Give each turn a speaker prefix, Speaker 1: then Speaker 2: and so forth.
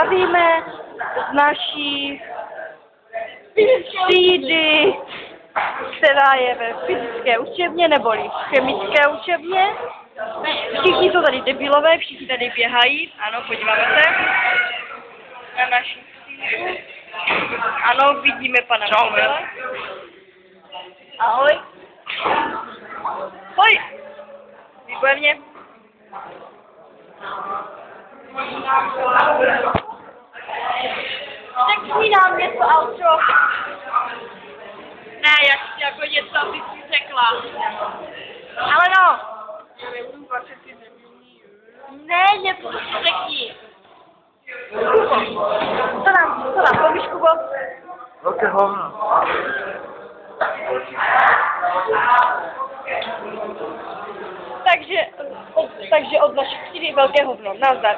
Speaker 1: zdravíme z naší třídy, která je ve fyzické učebně neboli v chemické učebně. Všichni jsou tady debilové, všichni tady běhají. Ano, podíváme se na naši třídu. Ano, vidíme pana Michala. Ahoj. Hoj. Výborně. Řekni nám něco, outro. Ne, jako něco, aby si řekla. Ale no.
Speaker 2: Já nebudu vaše ty debilní.
Speaker 1: Ne, něco řekni. Co nám, povíš, Kubo?
Speaker 3: Velké hovno.
Speaker 1: Takže od naší třídy velké hovno. Nazdar.